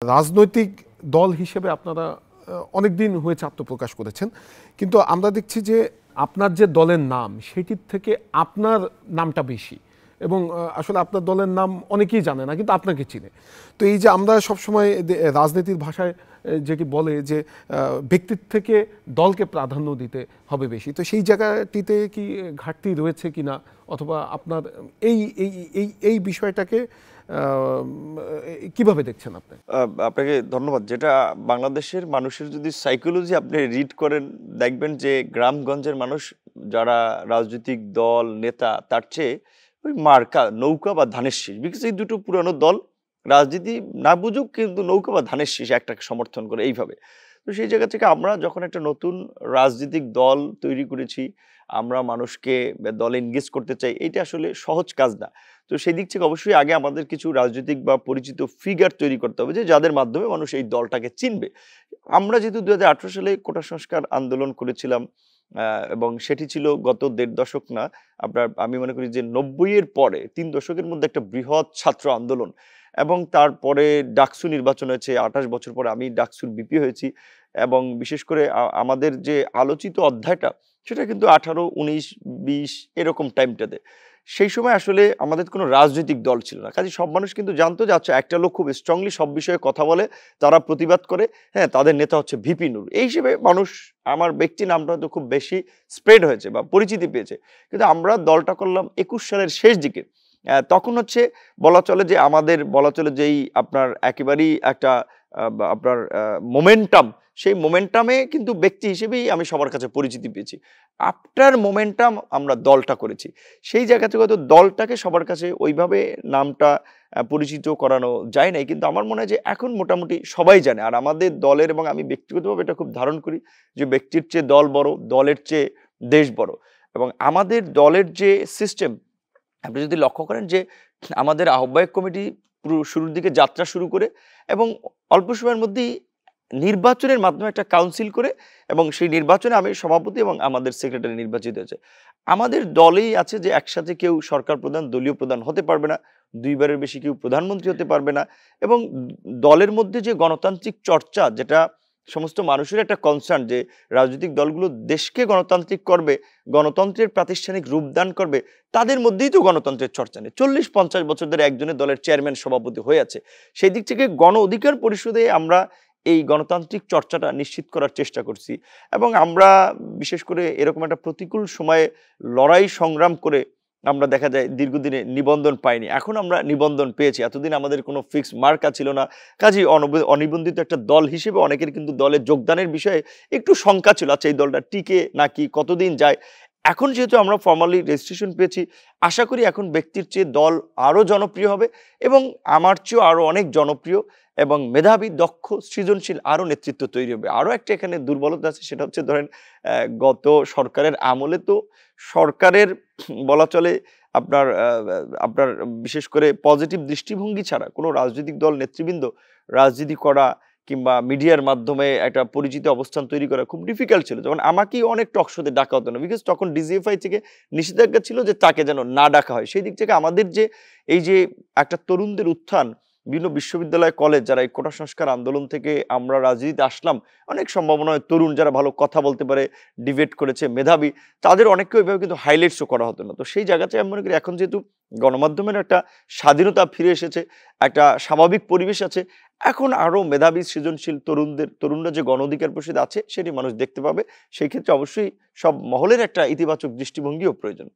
রাজনৈতিক দল হিসেবে আপনারা অনেক দিন হয়েছে আত্মপ্রকাশ করেছেন, কিন্তু আমরা দেখছি যে আপনার যে দলের নাম সেটির থেকে আপনার নামটা বেশি, এবং আসলে আপনার দলের নাম অনেকেই জানে না, কিন্তু আপনাকে চিনে। তো এই যে আমরা সবসময় রাজনীতির ভাষায় যেটি বলে যে ব্যক্তির থেকে দলকে প্রাধান্য দিতে হবে বেশি, তো সেই জায়গাটিতে কি ঘাটতি রয়েছে কিনা, অথবা আপনার এই এই এই এই বিষয়টাকে কিভাবে দেখছেন আপনি? আপনাকে ধন্যবাদ। যেটা বাংলাদেশের মানুষের যদি সাইকোলজি আপনি রিড করেন, দেখবেন যে গ্রামগঞ্জের মানুষ যারা রাজনৈতিক দল নেতা তার চেয়ে ওই মার্কা নৌকা বা ধানের শীষ, বিকজ এই দুটো পুরানো দল রাজনীতি না বুঝুক কিন্তু নৌকা বা ধানের শীষ একটাকে সমর্থন করে এইভাবে। তো সেই জায়গা থেকে আমরা যখন একটা নতুন রাজনৈতিক দল তৈরি করেছি, আমরা মানুষকে দলে এনগেজ করতে চাই, এটা আসলে সহজ কাজ না। তো সেই দিক থেকে অবশ্যই আগে আমাদের কিছু রাজনৈতিক বা পরিচিত ফিগার তৈরি করতে হবে, যে যাদের মাধ্যমে মানুষ এই দলটাকে চিনবে। আমরা যেহেতু 2018 সালে কোটা সংস্কার আন্দোলন করেছিলাম, এবং সেটি ছিল গত ১.৫ দশক না, আমি মনে করি যে ৯০ এর পরে ৩ দশকের মধ্যে একটা বৃহৎ ছাত্র আন্দোলন, এবং তারপরে ডাকসু নির্বাচন হয়েছে ২৮ বছর পরে। আমি ডাকসুর বিপি হয়েছি, এবং বিশেষ করে আমাদের যে আলোচিত অধ্যায়টা সেটা কিন্তু ১৮, ১৯, ২০ এরকম টাইমটাতে। সেই সময় আসলে আমাদের কোনো রাজনৈতিক দল ছিল না। কাজেই সব মানুষ কিন্তু জানতো যে আচ্ছা একটা লোক খুব স্ট্রংলি সব বিষয়ে কথা বলে, তারা প্রতিবাদ করে, হ্যাঁ, তাদের নেতা হচ্ছে ভিপি নূর। এই হিসেবে মানুষ আমার ব্যক্তি নামটা হয়তো খুব বেশি স্প্রেড হয়েছে বা পরিচিতি পেয়েছে। কিন্তু আমরা দলটা করলাম ২১ সালের শেষ দিকে। তখন হচ্ছে বলা চলে যে আমাদের বলা চলে যেই আপনার একেবারেই একটা আপনার মোমেন্টাম, সেই মোমেন্টামে কিন্তু ব্যক্তি হিসেবেই আমি সবার কাছে পরিচিতি পেয়েছি। আফটার মোমেন্টাম আমরা দলটা করেছি। সেই জায়গা থেকে হয়তো দলটাকে সবার কাছে ওইভাবে নামটা পরিচিত করানো যায় নাই। কিন্তু আমার মনে হয় যে এখন মোটামুটি সবাই জানে। আর আমাদের দলের, এবং আমি ব্যক্তিগতভাবে এটা খুব ধারণ করি, যে ব্যক্তির চেয়ে দল বড়, দলের চেয়ে দেশ বড়। এবং আমাদের দলের যে সিস্টেম, আপনি যদি লক্ষ্য করেন যে আমাদের আহ্বায়ক কমিটি পুরো শুরুর দিকে যাত্রা শুরু করে, এবং অল্প সময়ের মধ্যেই নির্বাচনের মাধ্যমে একটা কাউন্সিল করে, এবং সেই নির্বাচনে আমি সভাপতি এবং আমাদের সেক্রেটারি নির্বাচিত হয়েছে। আমাদের দলেই আছে যে একসাথে কেউ সরকার প্রধান, দলীয় প্রধান হতে পারবে না, ২ বারের বেশি কেউ প্রধানমন্ত্রী হতে পারবে না। এবং দলের মধ্যে যে গণতান্ত্রিক চর্চা, যেটা সমস্ত মানুষের একটা কনসার্ন, যে রাজনৈতিক দলগুলো দেশকে গণতান্ত্রিক করবে, গণতন্ত্রের প্রাতিষ্ঠানিক রূপদান করবে, তাদের মধ্যেই তো গণতন্ত্রের চর্চা নেই। ৪০-৫০ বছর ধরে একজনের দলের চেয়ারম্যান সভাপতি হয়ে আছে। সেই দিক থেকে গণ অধিকার পরিষদে আমরা এই গণতান্ত্রিক চর্চাটা নিশ্চিত করার চেষ্টা করছি, এবং আমরা বিশেষ করে এরকম একটা প্রতিকূল সময়ে লড়াই সংগ্রাম করে আমরা দেখা যায় দীর্ঘদিনে নিবন্ধন পাইনি। এখন আমরা নিবন্ধন পেয়েছি। এতদিন আমাদের কোনো ফিক্সড মার্কা ছিল না। কাজেই অনিবন্ধিত একটা দল হিসেবে অনেকের কিন্তু দলে যোগদানের বিষয়ে একটু শঙ্কা ছিল। আচ্ছা, এই দলটা টিকে নাকি কতদিন যায়? এখন যেহেতু আমরা ফরমালি রেজিস্ট্রেশন পেয়েছি, আশা করি এখন ব্যক্তির চেয়ে দল আরো জনপ্রিয় হবে, এবং আমার চেয়েও আরো অনেক জনপ্রিয় এবং মেধাবী, দক্ষ, সৃজনশীল আরো নেতৃত্ব তৈরি হবে। আরো একটা এখানে দুর্বলতা আছে, সেটা হচ্ছে ধরেন গত সরকারের আমলে তো সরকারের বলা চলে আপনার আপনার বিশেষ করে পজিটিভ দৃষ্টিভঙ্গি ছাড়া কোনো রাজনৈতিক দল নেতৃবৃন্দ রাজনীতি করা কিংবা মিডিয়ার মাধ্যমে একটা পরিচিত অবস্থান তৈরি করা খুব ডিফিকাল্ট ছিল। যেমন আমাকেই অনেক টক শোতে ডাকা হতো না, বিকজ তখন ডিজিএফআই থেকে নিষেধাজ্ঞা ছিল যে তাকে যেন না ডাকা হয়। সেই দিক থেকে আমাদের যে এই যে একটা তরুণদের উত্থান, বিভিন্ন বিশ্ববিদ্যালয়, কলেজ, যারা এই কোটা সংস্কার আন্দোলন থেকে আমরা রাজনীতিতে আসলাম, অনেক সম্ভাবনা হয় তরুণ যারা ভালো কথা বলতে পারে, ডিবেট করেছে, মেধাবী, তাদের অনেককে ওইভাবে কিন্তু হাইলাইটসও করা হতো না। তো সেই জায়গাতে আমি মনে করি এখন যেহেতু গণমাধ্যমের একটা স্বাধীনতা ফিরে এসেছে, একটা স্বাভাবিক পরিবেশ আছে, এখন আরো মেধাবী, সৃজনশীল তরুণরা যে গণ অধিকার পরিষদ আছে সেটি মানুষ দেখতে পাবে। সেই ক্ষেত্রে অবশ্যই সব মহলের একটা ইতিবাচক দৃষ্টিভঙ্গিও প্রয়োজন।